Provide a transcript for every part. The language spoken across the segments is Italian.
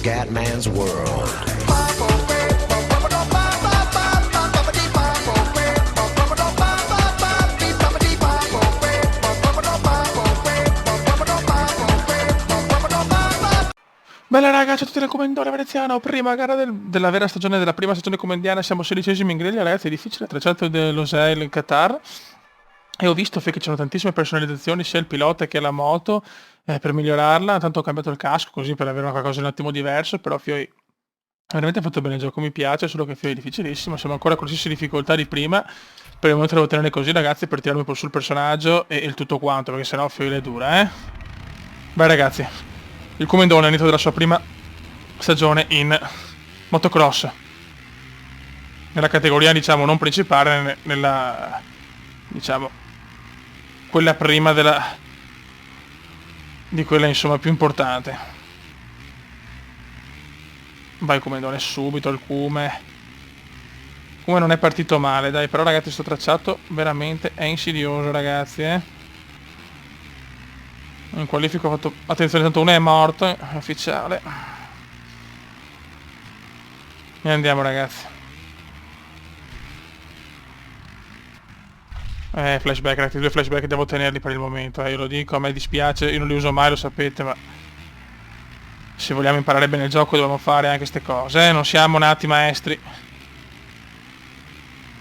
Scatman's World. Bella raga, ciao a tutti dal Commendatore Veneziano, prima gara della vera stagione, della prima stagione comendiana, siamo 16esimi in griglia, ragazzi, è difficile, tracciato dell'Osail in Qatar, e ho visto che c'erano tantissime personalizzazioni, sia il pilota che la moto, per migliorarla, tanto ho cambiato il casco così per avere una qualcosa di un attimo diverso, però Fioi ha veramente fatto bene il gioco, mi piace, solo che Fioi è difficilissimo, siamo ancora con le stesse difficoltà di prima, per il momento devo tenere così ragazzi per tirarmi un po' sul personaggio e il tutto quanto, perché sennò Fioi è dura, Beh ragazzi, il Commendone ha iniziato della sua prima stagione in motocross, nella categoria diciamo non principale, nella diciamo quella prima di quella insomma più importante. Vai Commendone subito al Cume. Come non è partito male, dai, però ragazzi sto tracciato veramente è insidioso ragazzi, In qualifica ho fatto... Attenzione, tanto uno è morto, è ufficiale. E andiamo ragazzi. Flashback, ragazzi, 2 flashback devo tenerli per il momento, io lo dico, a me dispiace, io non li uso mai, lo sapete, ma... Se vogliamo imparare bene il gioco dobbiamo fare anche queste cose, non siamo nati maestri.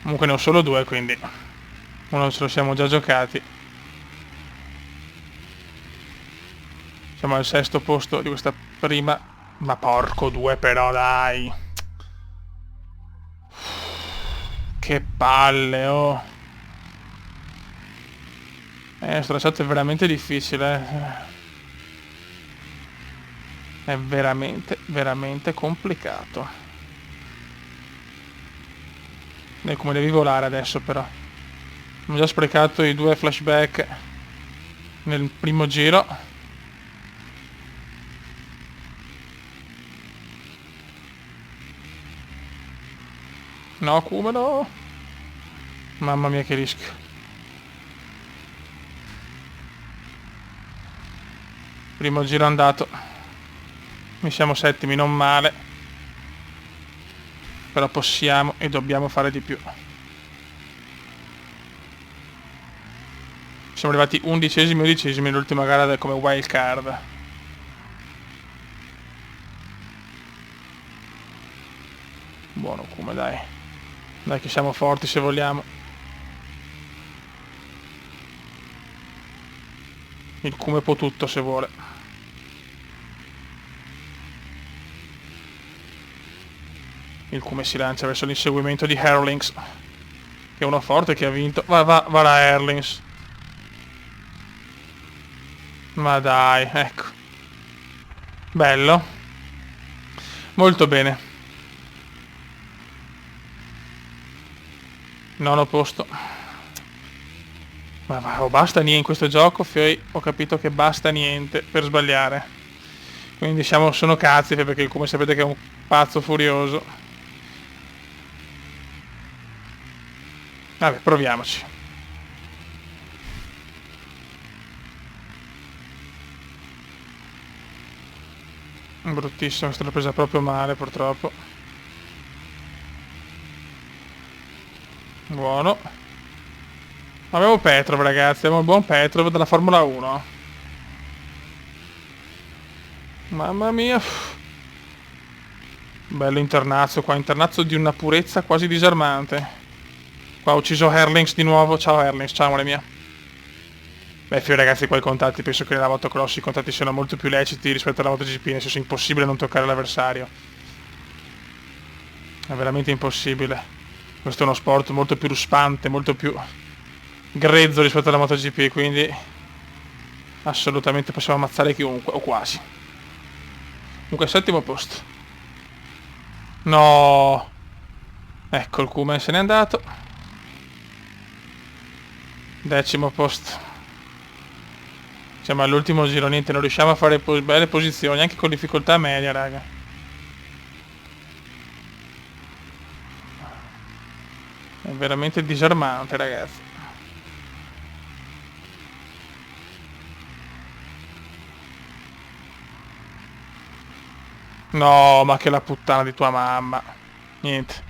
Comunque ne ho solo 2, quindi... Uno ce lo siamo già giocati. Siamo al 6º posto di questa prima... Ma porco 2 però, dai! Che palle, oh! Sto tracciato è veramente difficile, È veramente, veramente complicato. Come devi volare adesso però. Abbiamo già sprecato i 2 flashback nel primo giro. No, come no? Mamma mia che rischio. Primo giro andato. Mi siamo settimi, non male. Però possiamo e dobbiamo fare di più. Siamo arrivati 11esimi e 12esimi nell'ultima gara come wild card. Buono come dai. Dai che siamo forti se vogliamo. Il Cume può tutto se vuole. Il Cume si lancia verso l'inseguimento di Herlings. Che è uno forte che ha vinto. Va la Herlings. Ma dai, ecco. Bello. Molto bene. 9º posto. Ma basta niente in questo gioco, Fioi, ho capito che basta niente per sbagliare. Quindi sono cazzi, perché come sapete che è un pazzo furioso. Vabbè, proviamoci. Bruttissimo, questa l'ho presa proprio male purtroppo. Buono. Abbiamo Petrov ragazzi, abbiamo il buon Petrov della Formula 1. Mamma mia. Bello internazio qua, internazio di una purezza quasi disarmante. Qua ho ucciso Herlings di nuovo, ciao Herlings, ciao amore mia. Beh Fio ragazzi qua i contatti, penso che nella motocross i contatti siano molto più leciti rispetto alla MotoGP, nel senso è impossibile non toccare l'avversario. È veramente impossibile. Questo è uno sport molto più ruspante, molto più grezzo rispetto alla MotoGP, quindi assolutamente possiamo ammazzare chiunque, o quasi. Comunque 7º posto. No. Ecco il Cume se n'è andato. 10º posto. Siamo all'ultimo giro, niente, non riusciamo a fare belle posizioni, anche con difficoltà media, raga. È veramente disarmante, ragazzi. No, ma che la puttana di tua mamma. Niente.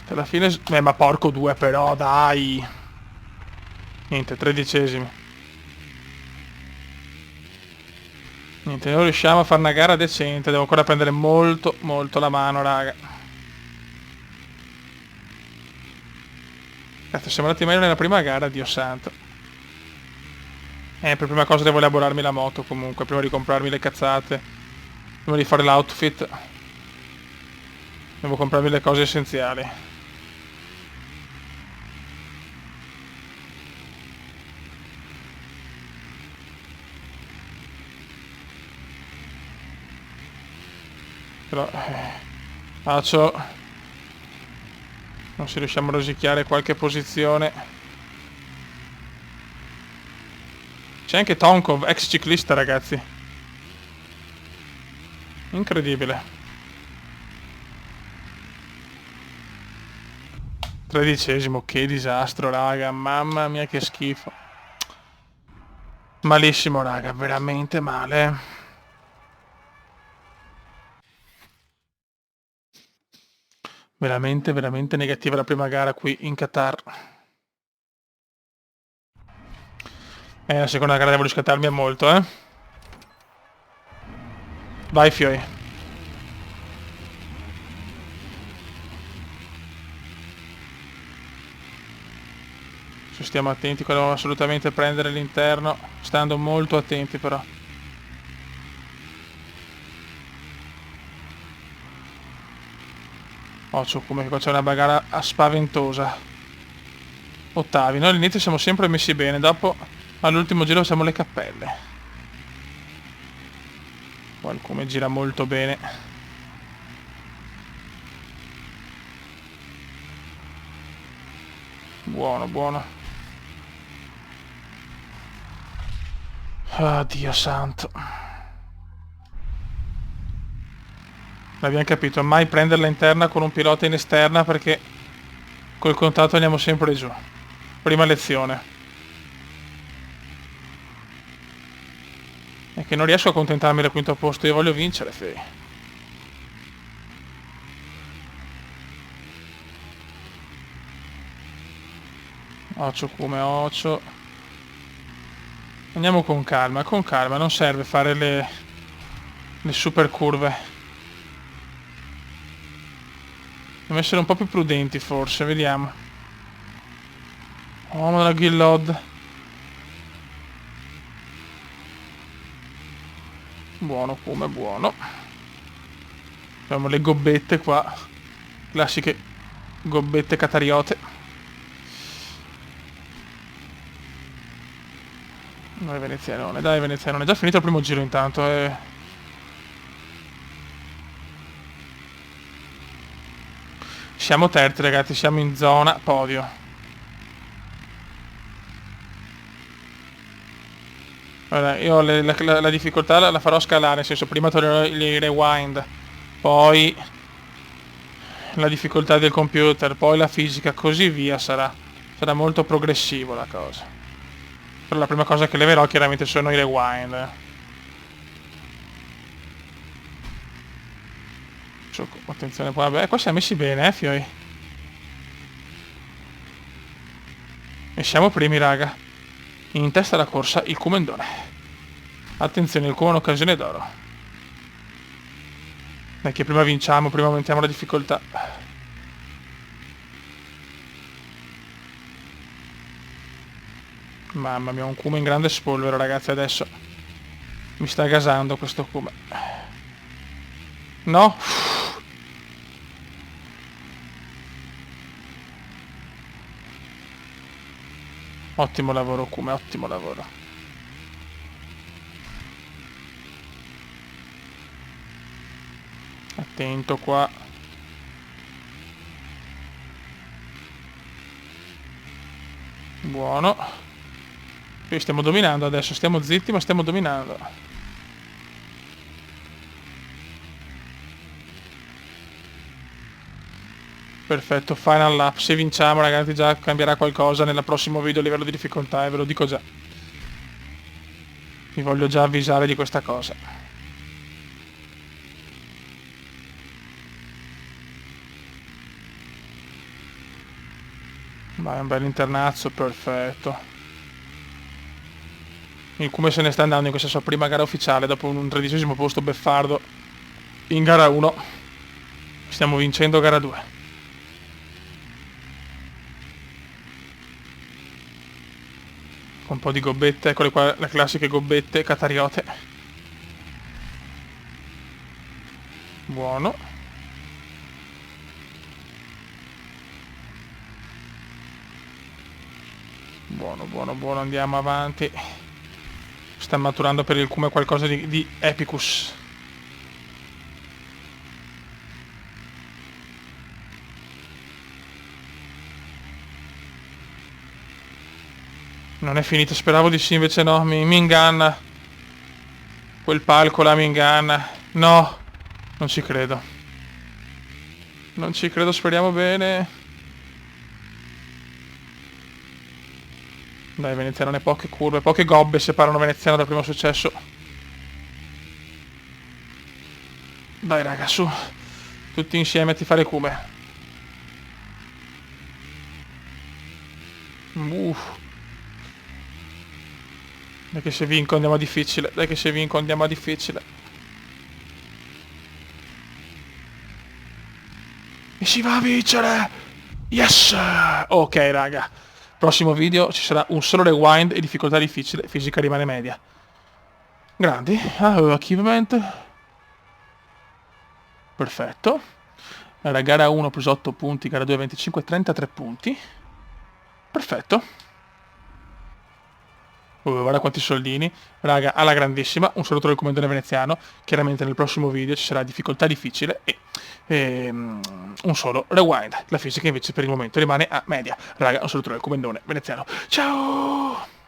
Alla fine... ma porco due però, dai. Niente, 13esimi. Niente, non riusciamo a fare una gara decente. Devo ancora prendere molto, molto la mano, raga. Cazzo, siamo andati meglio nella prima gara, Dio santo. Per prima cosa devo elaborarmi la moto comunque, prima di comprarmi le cazzate. Prima di fare l'outfit. Devo comprarmi le cose essenziali. Però... faccio... non si riusciamo a rosicchiare qualche posizione. C'è anche Tonkov, ex ciclista, ragazzi. Incredibile. 13esimo, che disastro, raga. Mamma mia, che schifo. Malissimo, raga, veramente male. Veramente, veramente negativa la prima gara qui in Qatar. La seconda gara devo riscattarmi a molto, eh. Vai, Fioi. Se stiamo attenti, qua dobbiamo assolutamente prendere l'interno, stando molto attenti però. Occhio, come qua c'è una bagarra spaventosa. Ottavi, noi all'inizio siamo sempre messi bene, dopo all'ultimo giro facciamo le cappelle. Qualcuno gira molto bene. Buono, buono. Ah, Dio santo. L'abbiamo capito, mai prenderla interna con un pilota in esterna perché col contatto andiamo sempre giù. Prima lezione. È che non riesco a contentarmi del quinto posto, io voglio vincere, Fei. Occhio come occhio. Andiamo con calma, non serve fare le super curve. Dobbiamo essere un po' più prudenti forse, vediamo. Oh, ma la Gillod. Buono come buono. Abbiamo le gobbette qua. Classiche gobbette catariote. Dai venezianone, dai venezianone. È già finito il primo giro intanto, Siamo terzi, ragazzi, siamo in zona podio. Allora, io la difficoltà la farò scalare, nel senso, prima toglierò i rewind, poi la difficoltà del computer, poi la fisica, così via sarà. Sarà molto progressivo la cosa. Però la prima cosa che leverò chiaramente sono i rewind. Attenzione qua, vabbè, qua siamo messi bene, Fioi. E siamo primi, raga. In testa alla corsa il Comendone. Attenzione, il Como è un'occasione d'oro. Dai che prima vinciamo, prima aumentiamo la difficoltà. Mamma mia, un Kuma in grande spolvero, ragazzi, adesso. Mi sta gasando questo Kuma. No? Ottimo lavoro Kuma, ottimo lavoro. Attento qua. Buono. Qui stiamo dominando adesso, stiamo zitti ma stiamo dominando. Perfetto, final lap. Se vinciamo, ragazzi, già cambierà qualcosa nel prossimo video a livello di difficoltà, ve lo dico già. Vi voglio già avvisare di questa cosa. Vai, un bel internazzo, perfetto. Il Cume se ne sta andando in questa sua prima gara ufficiale dopo un 13° posto beffardo in gara 1. Stiamo vincendo gara 2. Con un po' di gobbette, eccole qua le classiche gobbette catariote. Buono. Buono, buono, buono, andiamo avanti. Sta maturando per il Cume qualcosa di epicus. Non è finito, speravo di sì, invece no, mi inganna. Quel palco là mi inganna. No, non ci credo. Non ci credo, speriamo bene. Dai, Veneziano, ne poche curve, poche gobbe separano Veneziano dal primo successo. Dai raga, su. Tutti insieme a tifare Cume. Dai che se vinco andiamo a difficile, dai che se vinco andiamo a difficile. E si va a vincere! Yes! Ok raga, prossimo video ci sarà un solo rewind e difficoltà difficile, fisica rimane media. Grandi, achievement. Perfetto. Allora, gara 1 ho preso 8 punti, gara 2 25, 33 punti. Perfetto. Guarda quanti soldini. Raga, alla grandissima. Un saluto del comandante veneziano. Chiaramente nel prossimo video ci sarà difficoltà difficile e un solo rewind. La fisica invece per il momento rimane a media. Raga, un saluto del comandante veneziano. Ciao!